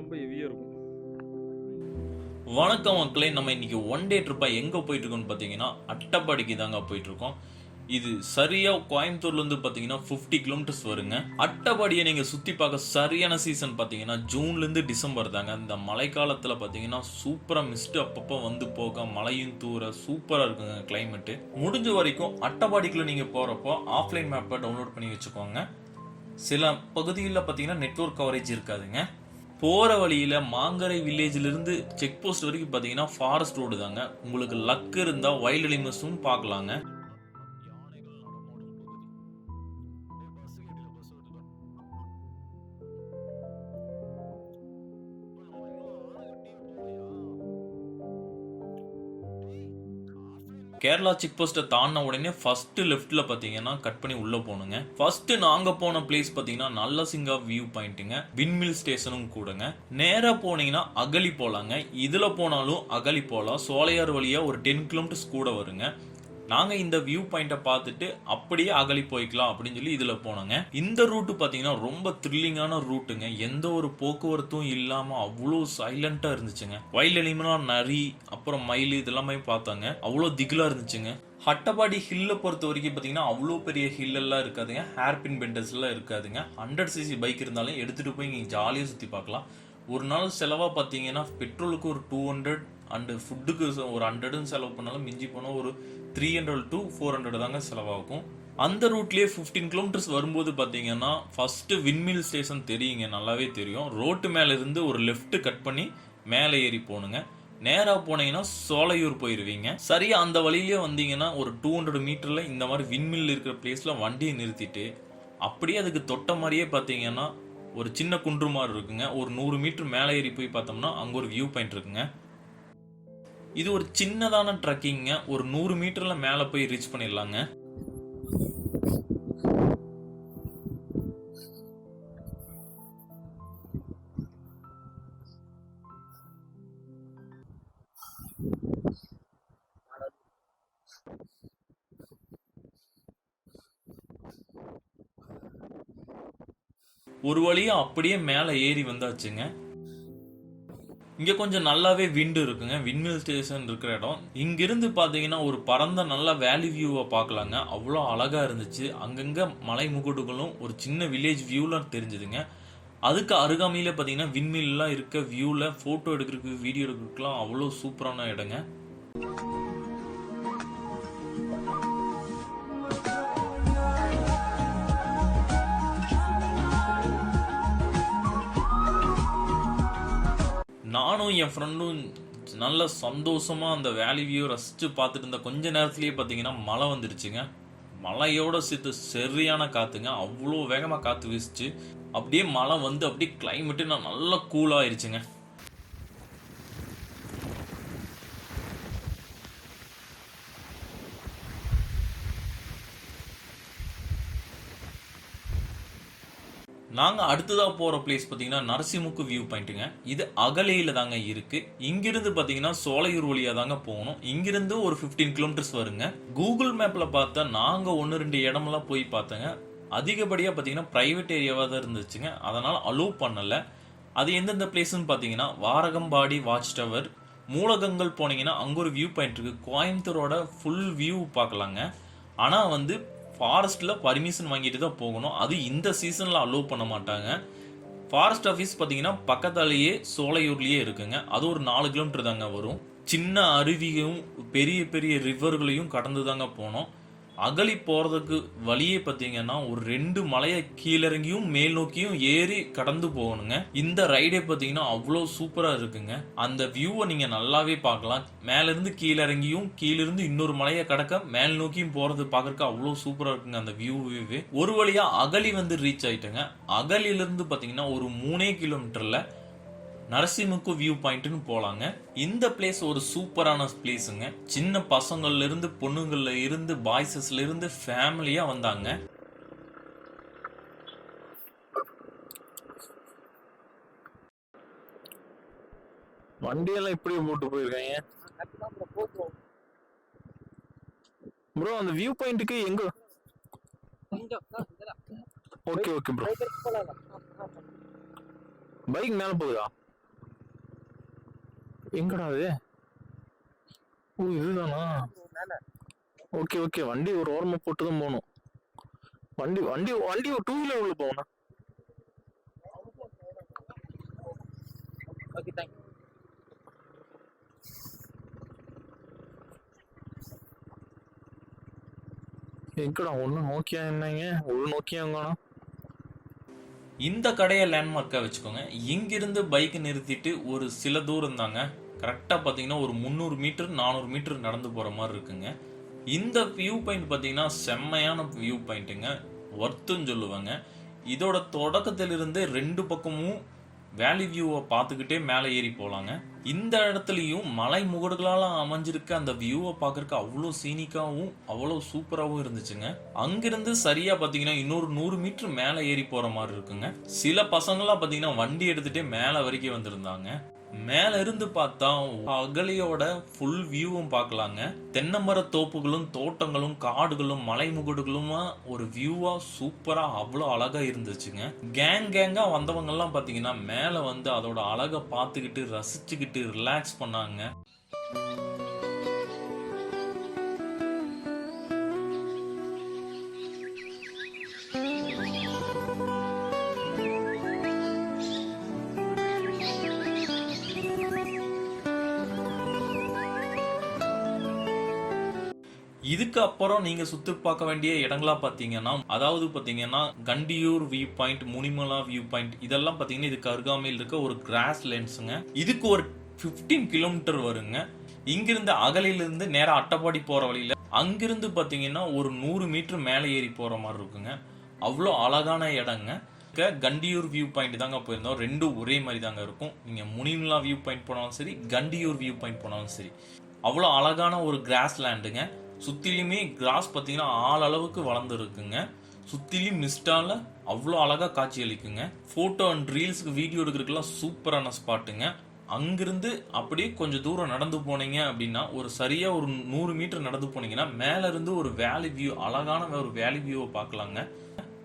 ரொம்ப ஹெவியாக இருக்கும். வணக்கம் மக்களே, நம்ம இன்னைக்கு ஒன் டே ட்ரிப்பாக எங்கே போயிட்டுருக்கோம்னு பார்த்தீங்கன்னா அட்டப்பாடிக்கு தாங்க போயிட்டுருக்கோம். இது சரியாக கோயம்புத்தூர்லேருந்து பார்த்தீங்கன்னா 50 கிலோமீட்டர்ஸ் வருங்க. அட்டப்பாடியை நீங்கள் சுற்றி பார்க்க சரியான சீசன் பார்த்தீங்கன்னா ஜூன்லேருந்து டிசம்பர் தாங்க. இந்த மழைக்காலத்தில் பார்த்தீங்கன்னா சூப்பராக மிஸ்ட்டு அப்பப்போ வந்து போக மழையும் தூர சூப்பராக இருக்குங்க கிளைமேட்டு. முடிஞ்ச வரைக்கும் அட்டப்பாடிக்குள்ளே நீங்கள் போகிறப்போ ஆஃப்லைன் மேப்பை டவுன்லோட் பண்ணி வச்சுக்கோங்க. சில பகுதிகளில் பார்த்தீங்கன்னா நெட்வொர்க் கவரேஜ் இருக்காதுங்க. போகிற வழியில் மாங்கரை வில்லேஜிலிருந்து செக் போஸ்ட் வரைக்கும் பார்த்தீங்கன்னா ஃபாரஸ்ட் ரோடு தாங்க. உங்களுக்கு லக் இருந்தால் வைல்ட் அனிமல்ஸும் பார்க்கலாங்க. கேரளா செக் போஸ்ட்டை தாண்டின உடனே ஃபர்ஸ்ட் லெஃப்ட்டில் பார்த்தீங்கன்னா கட் பண்ணி உள்ளே போகணுங்க. ஃபர்ஸ்ட் நாங்கள் போன பிளேஸ் பார்த்தீங்கன்னா நல்லசிங்கா வியூ பாயிண்ட்டுங்க, விண்மில் ஸ்டேஷனும் கூடங்க. நேராக போனீங்கன்னா அகலி போகலாங்க. இதில் போனாலும் அகலி போகலாம். சோலையார் வழியாக ஒரு 10 கிலோமீட்டர்ஸ் கூட வருங்க. நாங்கள் இந்த வியூ பாயிண்ட்டை பார்த்துட்டு அப்படியே அகலி போய்க்கலாம் அப்படின்னு சொல்லி இதில் போனோங்க. இந்த ரூட்டு பார்த்தீங்கன்னா ரொம்ப த்ரில்லிங்கான ரூட்டுங்க. எந்த ஒரு போக்குவரத்தும் இல்லாமல் அவ்வளோ சைலண்ட்டாக இருந்துச்சுங்க. வைல்ட் அனிமலாக நரி அப்புறம் மயில் இதெல்லாமே பார்த்தாங்க. அவ்வளோ திகிலாக இருந்துச்சுங்க. அட்டப்பாடி ஹில்லை பொறுத்த வரைக்கும் பார்த்தீங்கன்னா அவ்வளோ பெரிய ஹில்லெல்லாம் இருக்காதுங்க. ஹேர்பின் பெண்டர்ஸ்லாம் இருக்காதுங்க. 100cc பைக் இருந்தாலும் எடுத்துகிட்டு போய் இங்கே ஜாலியாக சுற்றி பார்க்கலாம். ஒரு நாள் செலவாக பார்த்தீங்கன்னா பெட்ரோலுக்கு ஒரு 200 அண்டு ஃபுட்டுக்கு ஒரு 100 செலவு பண்ணாலும் மிஞ்சி போனால் ஒரு 300 to 400 தாங்க செலவாகும். அந்த ரூட்லேயே 15 கிலோமீட்டர்ஸ் வரும்போது பார்த்தீங்கன்னா ஃபஸ்ட்டு விண்மில் ஸ்டேஷன் தெரியுங்க, நல்லாவே தெரியும். ரோட்டு மேலே இருந்து ஒரு லெஃப்ட் கட் பண்ணி மேலே ஏறி போகணுங்க. நேராக போனீங்கன்னா சோலையூர் போயிடுவீங்க. சரியாக அந்த வழியிலே வந்தீங்கன்னா ஒரு 200 மீட்டரில் இந்த மாதிரி விண்மில் இருக்கிற பிளேஸில் வண்டியை நிறுத்திட்டு அப்படியே அதுக்கு தொட்ட மாதிரியே பார்த்தீங்கன்னா ஒரு சின்ன குன்று மாதிரி இருக்குங்க. ஒரு 100 மீட்டர் மேலே ஏறி போய் பார்த்தோம்னா அங்கே ஒரு வியூ பாயிண்ட் இருக்குங்க. இது ஒரு சின்னதான ட்ரக்கிங்க. ஒரு 100 மீட்டர்ல மேலே போய் ரீச் பண்ணிடலாங்க. ஒரு வழியா அப்படியே மேலே ஏறி வந்தாச்சுங்க. இங்கே கொஞ்சம் நல்லாவே விண்டு இருக்குங்க. விண்மில் ஸ்டேஷன் இருக்கிற இடம். இங்கிருந்து பார்த்தீங்கன்னா ஒரு பரந்த நல்ல வேலி வியூவை பார்க்கலாங்க. அவ்வளோ அழகாக இருந்துச்சு. அங்கங்கே மலை முகடுகளும் ஒரு சின்ன வில்லேஜ் வியூலாம் தெரிஞ்சுதுங்க. அதுக்கு அருகாமையில் பார்த்தீங்கன்னா விண்மில்லாம் இருக்க வியூவில் ஃபோட்டோ எடுக்கிறதுக்கு வீடியோ எடுக்கிறதுக்குலாம் அவ்வளோ சூப்பரான இடங்க. நானும் என் ஃப்ரெண்டும் நல்ல சந்தோஷமாக அந்த வேலி வியூ ரசித்து பார்த்துட்டு இருந்த கொஞ்ச நேரத்துலேயே பார்த்தீங்கன்னா மழை வந்துடுச்சுங்க. மழையோட சேர்த்து சரியான காற்றுங்க. அவ்வளோ வேகமாக காற்று வீசிச்சு. அப்படியே மழை வந்து அப்படியே கிளைமேட்டு நல்லா கூலாகிடுச்சுங்க. நாங்கள் அடுத்ததாக போகிற பிளேஸ் பார்த்தீங்கன்னா நரசிமுக்கு வியூ பாயிண்ட்டுங்க. இது அகலையில் தாங்க இருக்குது. இங்கிருந்து பார்த்தீங்கன்னா சோலையூர் வழியாக தாங்க போகணும். இங்கிருந்து ஒரு 15 கிலோமீட்டர்ஸ் வருங்க. கூகுள் மேப்பில் பார்த்தா நாங்கள் 1-2 இடமெல்லாம் போய் பார்த்தேங்க. அதிகப்படியாக பார்த்தீங்கன்னா ப்ரைவேட் ஏரியாவாக தான் இருந்துச்சுங்க. அதனால் அலோவ் பண்ணலை. அது எந்தெந்த பிளேஸ்ன்னு பார்த்தீங்கன்னா வாரகம்பாடி வாட்ச் டவர், மூலகங்கள் போனீங்கன்னா அங்கே ஒரு வியூ பாயிண்ட் இருக்குது. கோயம்புத்தூரோட ஃபுல் வியூ பார்க்கலாங்க. ஆனால் வந்து ஃபாரஸ்ட்டில் பர்மிஷன் வாங்கிட்டு தான் போகணும். அது இந்த சீசனில் அலோவ் பண்ண மாட்டாங்க. ஃபாரஸ்ட் ஆஃபீஸ் பார்த்தீங்கன்னா பக்கத்தாலேயே சோலையூர்லேயே இருக்குங்க. அது ஒரு 4 கிலோமீட்டர் தாங்க வரும். சின்ன அருவியும் பெரிய பெரிய ரிவர்களையும் கடந்து தாங்க போனோம். அகலி போகிறதுக்கு வழியே பார்த்தீங்கன்னா ஒரு 2 மலையை கீழிறங்கியும் மேல் நோக்கியும் ஏறி கடந்து போகணுங்க. இந்த ரைடே பார்த்தீங்கன்னா அவ்வளோ சூப்பராக இருக்குங்க. அந்த வியூவை நீங்கள் நல்லாவே பார்க்கலாம். மேலேருந்து கீழிறங்கியும் கீழிருந்து இன்னொரு மலையை கடக்க மேல் நோக்கியும் போகிறது பார்க்குறக்கு அவ்வளோ சூப்பராக இருக்குங்க அந்த வியூவே. ஒரு வழியாக அகலி வந்து ரீச் ஆகிட்டுங்க. அகலியிலேருந்து பார்த்தீங்கன்னா ஒரு 3 கிலோமீட்டரில் நரசிமுக்கு வியூ பாயிண்ட்னு போகலாங்க. இந்த பிளேஸ் ஒரு சூப்பரான பிளேஸுங்க. சின்ன பசங்கள்ல இருந்து பொண்ணுங்கள்ல இருந்து பாய்ஸஸ்ல இருந்து ஃபேமிலியா வந்தாங்க. வண்டியெல்லாம் இப்படி போட்டு போயிருக்காங்க ப்ரோ. அந்த வியூ பாயிண்ட்டுக்கு எங்க? Okay okay bro. பைக் மேல போகுதா? எங்கடா அது? ஓ இதுதானா? ஓகே ஓகே, வண்டி ஒரு ஓரமா போட்டு தான் போகணும். வண்டி வண்டி வண்டி ஒரு டூ வீலர் உள்ள போகணும். Okay thank you. எங்கடா ஒண்ணு நோக்கியா என்னங்க, ஒரு நோக்கியா எங்கண்ணா? இந்த கடையை லேண்ட்மார்க்காக வச்சுக்கோங்க. இங்கிருந்து பைக் நிறுத்திட்டு ஒரு சில தூரம் தாங்க, கரெக்டாக பார்த்தீங்கன்னா ஒரு 300 மீட்டர் 400 மீட்டர் நடந்து போகிற மாதிரி இருக்குங்க. இந்த வியூ பாயிண்ட் பார்த்தீங்கன்னா செம்மையான வியூ பாயிண்ட்டுங்க, ஒர்த்துன்னு சொல்லுவாங்க. இதோட தொடக்கத்திலிருந்து ரெண்டு பக்கமும் வேலி வியூவை பார்த்துக்கிட்டே மேலே ஏறி போகலாங்க. இந்த இடத்துலையும் மலை முகடுகளால் அமைஞ்சிருக்க அந்த வியூவை பார்க்கறக்கு அவ்வளோ சீனிக்காகவும் அவ்வளோ சூப்பராகவும் இருந்துச்சுங்க. அங்கிருந்து சரியா பார்த்தீங்கன்னா இன்னொரு 100 மீட்டர் மேலே ஏறி போகிற மாதிரி இருக்குங்க. சில பசங்களாம் பார்த்தீங்கன்னா வண்டி எடுத்துகிட்டே மேலே வரைக்கும் வந்திருந்தாங்க. மேல இருந்து பார்த்தா அகலியோட ஃபுல் வியூவும் பார்க்கலாங்க. தென்னை மர தோப்புகளும் தோட்டங்களும் காடுகளும் மலைமுகடுகளுமா ஒரு வியூவா சூப்பரா அவ்வளோ அழகா இருந்துச்சுங்க. கேங்கா வந்தவங்க எல்லாம் பாத்தீங்கன்னா மேல வந்து அதோட அழகை பார்த்துக்கிட்டு ரசிச்சுக்கிட்டு ரிலாக்ஸ் பண்ணாங்க. இதுக்கு அப்புறம் நீங்க சுத்தி பார்க்க வேண்டிய இடங்களா பாத்தீங்கன்னா, அதாவது பாத்தீங்கன்னா Kandiyur view point, Munimala view point, இதெல்லாம் பாத்தீங்கன்னா இதுக்கு அருகாமையில் இருக்க ஒரு கிராஸ் லேண்ட்ஸுங்க. இதுக்கு ஒரு 15 கிலோமீட்டர் வருங்க. இங்கிருந்து அகலிலிருந்து நேரா அட்டப்பாடி போற வழியில அங்கிருந்து பாத்தீங்கன்னா ஒரு 100 மீட்டர் மேலே ஏறி போற மாதிரி இருக்குங்க. அவ்வளோ அழகான இடங்க. கண்டியூர் வியூ பாயிண்ட் தாங்க போயிருந்தோம். ரெண்டும் ஒரே மாதிரி தாங்க இருக்கும். நீங்க முனிமலா வியூ பாயிண்ட் போனாலும் சரி, கண்டியூர் வியூ பாயிண்ட் போனாலும் சரி, அவ்வளோ அழகான ஒரு கிராஸ் லேண்டுங்க. சுத்திலுமே கிராஸ் பார்த்தீங்கன்னா ஆள் அளவுக்கு வளர்ந்து இருக்குங்க. சுத்திலும் மிஸ்டால அவ்வளோ அழகா காட்சி அளிக்குங்க. போட்டோ அண்ட் ரீல்ஸுக்கு வீடியோ எடுக்கிறதுக்கெல்லாம் சூப்பரான ஸ்பாட்டுங்க. அங்கிருந்து அப்படியே கொஞ்சம் தூரம் நடந்து போனீங்க அப்படின்னா ஒரு சரியா ஒரு 100 மீட்டர் நடந்து போனீங்கன்னா மேல இருந்து ஒரு வேலி வியூ, அழகான ஒரு வேலி வியூவை பார்க்கலாங்க.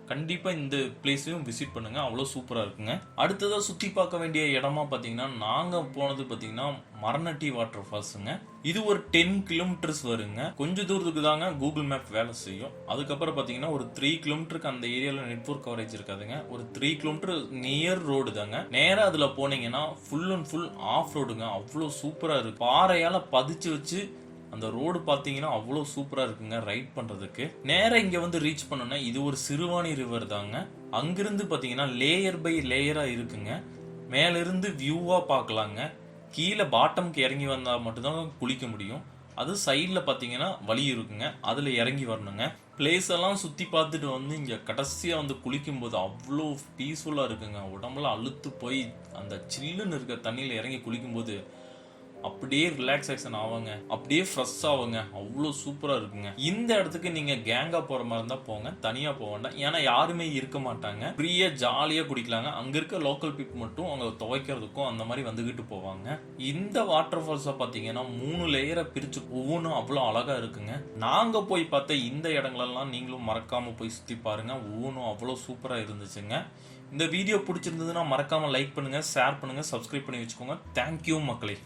கண்டிப்பா இந்த பிளேஸையும் விசிட் பண்ணுங்க, அவ்வளோ சூப்பரா இருக்குங்க. அடுத்ததா சுத்தி பார்க்க வேண்டிய இடமா பாத்தீங்கன்னா நாங்க போனது பாத்தீங்கன்னா மரநட்டி வாட்டர் ஃபால்ஸுங்க. இது ஒரு 10 கிலோமீட்டர்ஸ் வருங்க. கொஞ்சம் தூரத்துக்கு தாங்க கூகுள் மேப் வேலை செய்யும். அதுக்கப்புறம் பாத்தீங்கன்னா ஒரு 3 கிலோமீட்டருக்கு அந்த ஏரியால நெட்வொர்க் கவரேஜ் இருக்காதுங்க. ஒரு 3 கிலோமீட்டர் நியர் ரோடு தாங்க. நேரா அதுல போனீங்கன்னா ஃபுல் அண்ட் ஃபுல் ஆஃப் ரோடுங்க. அவ்வளோ சூப்பரா இருக்கு. பாறையால பதிச்சு வச்சு அந்த ரோடு பார்த்தீங்கன்னா அவ்வளோ சூப்பராக இருக்குங்க ரைட் பண்ணுறதுக்கு. நேராக இங்கே வந்து ரீச் பண்ணோன்னா இது ஒரு சிறுவாணி ரிவர் தாங்க. அங்கிருந்து பார்த்தீங்கன்னா லேயர் பை லேயராக இருக்குங்க. மேலிருந்து வியூவாக பார்க்கலாங்க. கீழே பாட்டம்க்கு இறங்கி வந்தால் மட்டும்தான் குளிக்க முடியும். அது சைடில் பார்த்தீங்கன்னா வழி இருக்குங்க, அதில் இறங்கி வரணுங்க. பிளேஸ் எல்லாம் சுற்றி பார்த்துட்டு வந்து இங்கே கடைசியாக வந்து குளிக்கும்போது அவ்வளோ பீஸ்ஃபுல்லாக இருக்குங்க. உடம்புல அழுத்து போய் அந்த சில்லுன்னு இருக்க தண்ணியில் இறங்கி குளிக்கும்போது அப்படியே ரிலாக்ஸேஷன் ஆவாங்க, அப்படியே ஃப்ரெஷ் ஆகுங்க. அவ்வளோ சூப்பராக இருக்குங்க. இந்த இடத்துக்கு நீங்கள் கேங்காக போகிற மாதிரி இருந்தால் போங்க, தனியாக போக வேண்டாம். ஏன்னா யாருமே இருக்க மாட்டாங்க. ஃப்ரீயாக ஜாலியாக குடிக்கலாங்க. அங்கே இருக்க லோக்கல் பீப்புள் மட்டும் அவங்க துவைக்கிறதுக்கும் அந்த மாதிரி வந்துக்கிட்டு போவாங்க. இந்த வாட்டர் ஃபால்ஸை பார்த்தீங்கன்னா 3 லேயரை பிரித்து ஒவ்வொன்றும் அவ்வளோ அழகாக இருக்குங்க. நாங்கள் போய் பார்த்த இந்த இடங்களெல்லாம் நீங்களும் மறக்காமல் போய் சுற்றி பாருங்கள். ஒவ்வொன்றும் அவ்வளோ சூப்பராக இருந்துச்சுங்க. இந்த வீடியோ பிடிச்சிருந்ததுன்னா மறக்காமல் லைக் பண்ணுங்கள், ஷேர் பண்ணுங்கள், சப்ஸ்கிரைப் பண்ணி வச்சுக்கோங்க. தேங்க்யூ மக்களே.